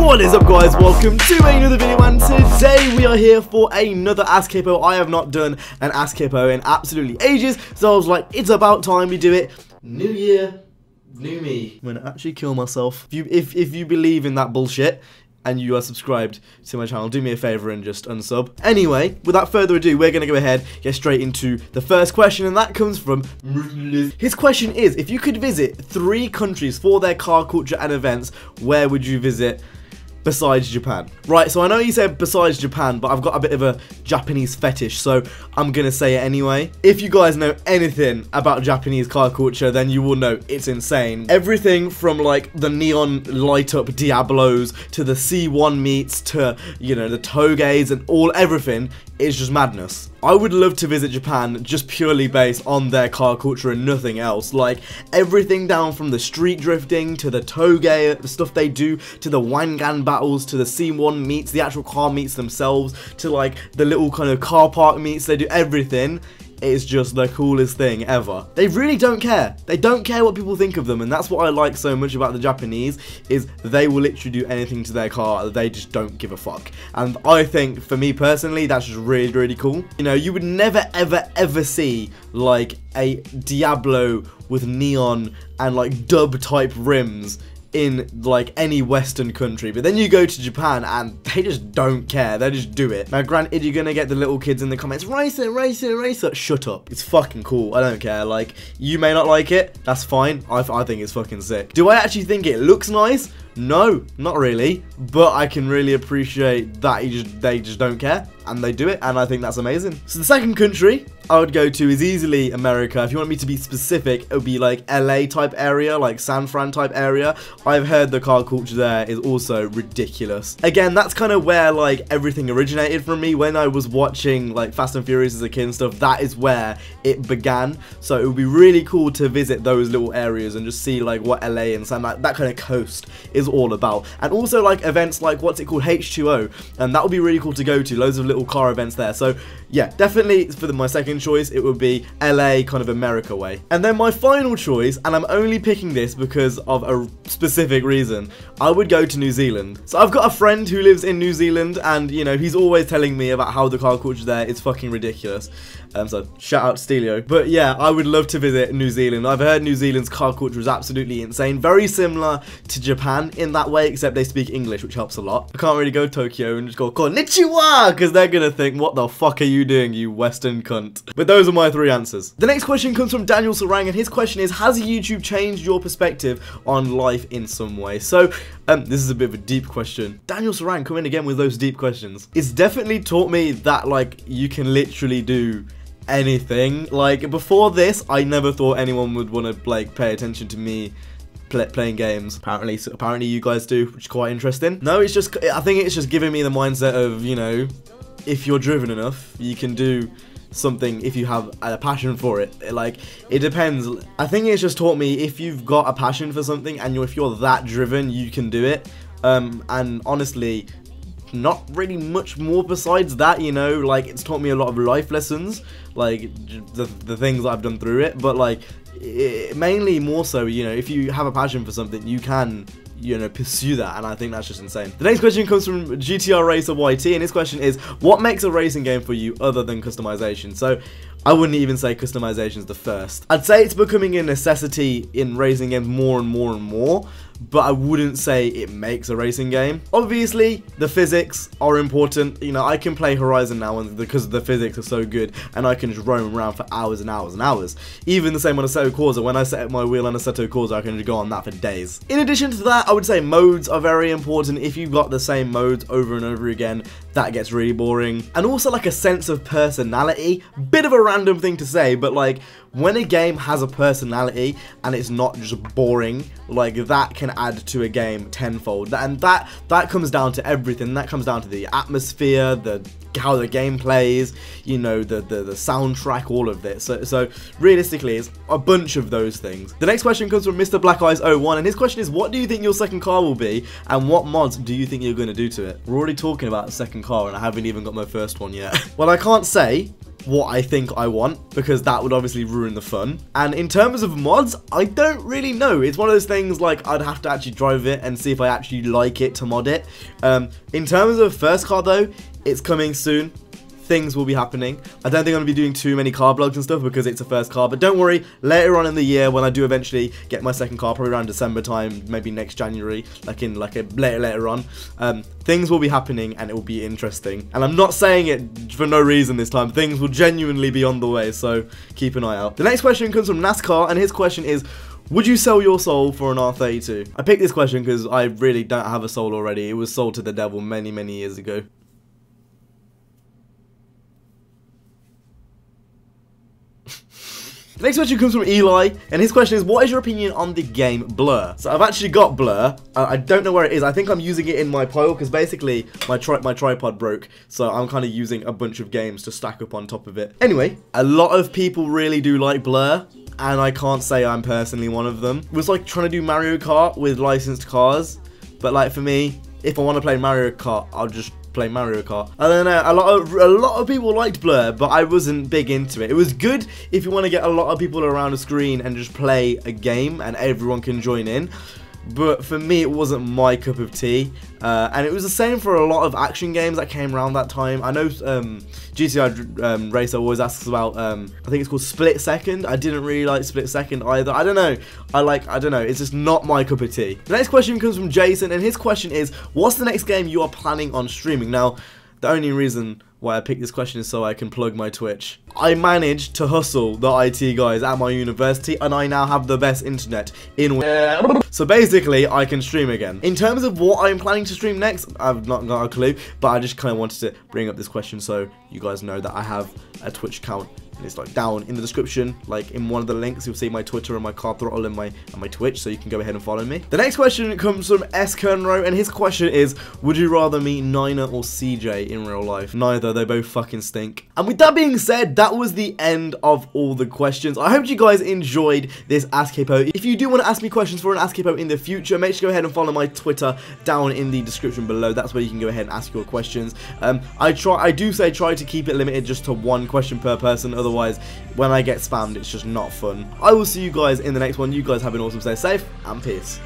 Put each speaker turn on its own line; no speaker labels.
What is up, guys? Welcome to another video, and today we are here for another Ask Hippo. I have not done an Ask Hippo in absolutely ages, so I was like, it's about time we do it. New year, new me. I'm gonna actually kill myself. If you believe in that bullshit and you are subscribed to my channel, do me a favor and just unsub. Anyway, without further ado, we're gonna go ahead, get straight into the first question, and that comes from his question is, if you could visit 3 countries for their car culture and events, where would you visit besides Japan? Right, so I know you said besides Japan, but I've got a bit of a Japanese fetish, so I'm gonna say it anyway. If you guys know anything about Japanese car culture, then you will know it's insane. Everything from like the neon light up Diablos to the C1 meets to, you know, the Togeis and everything is just madness. I would love to visit Japan just purely based on their car culture and nothing else. Like everything down from the street drifting to the Togei, the stuff they do, to the Wangan battles, to the C1 meets, the actual car meets themselves, to like the little kind of car park meets they do, everything. It's just the coolest thing ever. They really don't care. They don't care what people think of them, and that's what I like so much about the Japanese, is they will literally do anything to their car. They just don't give a fuck. And I think, for me personally, that's just really, really cool. You know, you would never, ever, ever see like a Diablo with neon and like dub type rims in like any Western country, but then you go to Japan and they just don't care. They just do it. Now granted, you're gonna get the little kids in the comments, racer, racer, racer. Shut up. It's fucking cool. I don't care. Like, you may not like it, that's fine. I think it's fucking sick. Do I actually think it looks nice? No, not really, but I can really appreciate that they just don't care, and they do it, and I think that's amazing. So the second country I would go to is easily America. If you want me to be specific, it would be like LA type area, like San Fran type area. I've heard the car culture there is also ridiculous. Again, that's kind of where like everything originated from me when I was watching like Fast and Furious as a kid and stuff. That is where it began. So it would be really cool to visit those little areas and just see like what LA and San, like that kind of coast is all about. And also like events like, what's it called, H2O, and that would be really cool to go to. Loads of little car events there. So yeah, definitely for my second choice, it would be LA, kind of America way. And then my final choice, and I'm only picking this because of a specific reason, I would go to New Zealand. So I've got a friend who lives in New Zealand, and you know, he's always telling me about how the car culture there is fucking ridiculous. So shout out to Stelio. But yeah, I would love to visit New Zealand. I've heard New Zealand's car culture is absolutely insane. Very similar to Japan in that way, except they speak English, which helps a lot. I can't really go to Tokyo and just go konnichiwa, because they're gonna think, what the fuck are you doing, you Western cunt? But those are my 3 answers. The next question comes from Daniel Sarang, and his question is, has YouTube changed your perspective on life in some way? So this is a bit of a deep question. Daniel Sarang, come in again with those deep questions. It's definitely taught me that like you can literally do anything. Like before this, I never thought anyone would want to like pay attention to me playing games. Apparently you guys do, which is quite interesting. No, it's just, I think it's just giving me the mindset of, you know, if you're driven enough, you can do something if you have a passion for it. Like, it depends. I think it's just taught me, if you've got a passion for something and if you're that driven, you can do it. And honestly, not really much more besides that, you know. Like, it's taught me a lot of life lessons, like the things that I've done through it, but like mainly more so, you know, if you have a passion for something, you can, you know, pursue that, and I think that's just insane. The next question comes from GTR Racer YT, and his question is, what makes a racing game for you other than customization? So I wouldn't even say customization is the first. I'd say it's becoming a necessity in racing games more and more and more, but I wouldn't say it makes a racing game. Obviously, the physics are important. You know, I can play Horizon now and because the physics are so good, and I can just roam around for hours and hours and hours. Even the same on Assetto Corsa. When I set up my wheel on Assetto Corsa, I can just go on that for days. In addition to that, I would say modes are very important. If you've got the same modes over and over again, that gets really boring. And also like a sense of personality. Bit of a random thing to say, but like when a game has a personality and it's not just boring, like that can add to a game tenfold. And that comes down to everything. That comes down to the atmosphere, how the game plays, you know, the soundtrack, all of this. So realistically, it's a bunch of those things. The next question comes from Mr. Black Eyes 01, and his question is, what do you think your second car will be, and what mods do you think you're going to do to it? We're already talking about the second car, and I haven't even got my first one yet. Well, I can't say, what I think I want, because that would obviously ruin the fun. And in terms of mods, I don't really know. It's one of those things like I'd have to actually drive it and see if I actually like it to mod it. In terms of first car though, it's coming soon. Things will be happening. I don't think I'm going to be doing too many car vlogs and stuff because it's a first car, but don't worry, later on in the year when I do eventually get my second car, probably around December time, maybe next January, like in like a later on, things will be happening and it will be interesting. And I'm not saying it for no reason this time. Things will genuinely be on the way, so keep an eye out. The next question comes from NASCAR, and his question is, would you sell your soul for an R32? I picked this question because I really don't have a soul already. It was sold to the devil many, many years ago. The next question comes from Eli, and his question is, what is your opinion on the game Blur? So I've actually got Blur. I don't know where it is. I think I'm using it in my pile because basically my tripod broke, so I'm kind of using a bunch of games to stack up on top of it. Anyway, a lot of people really do like Blur, and I can't say I'm personally one of them. It was like trying to do Mario Kart with licensed cars, but like for me, if I want to play Mario Kart, I'll just play Mario Kart. I don't know, a lot of people liked Blur, but I wasn't big into it. It was good if you want to get a lot of people around a screen and just play a game and everyone can join in. But for me, it wasn't my cup of tea, and it was the same for a lot of action games that came around that time. I know GTI Racer always asks about, I think it's called Split Second. I didn't really like Split Second either. I don't know. I don't know. It's just not my cup of tea. The next question comes from Jason, and his question is, what's the next game you are planning on streaming? Now, the only reason why I picked this question is so I can plug my Twitch. I managed to hustle the IT guys at my university, and I now have the best internet in so basically I can stream again. In terms of what I'm planning to stream next, I've not got a clue, but I just kind of wanted to bring up this question so you guys know that I have a Twitch account. It's like down in the description, like in one of the links, you'll see my Twitter and my Car Throttle and my Twitch, so you can go ahead and follow me. The next question comes from S. Kernro, and his question is, would you rather meet Nina or CJ in real life? Neither, they both fucking stink. And with that being said, that was the end of all the questions. I hope you guys enjoyed this Ask Hippo. If you do want to ask me questions for an Ask Hippo in the future, make sure to go ahead and follow my Twitter down in the description below. That's where you can go ahead and ask your questions. I do say try to keep it limited just to one question per person, otherwise when I get spammed, it's just not fun. I will see you guys in the next one. You guys have an awesome day. Stay safe and peace.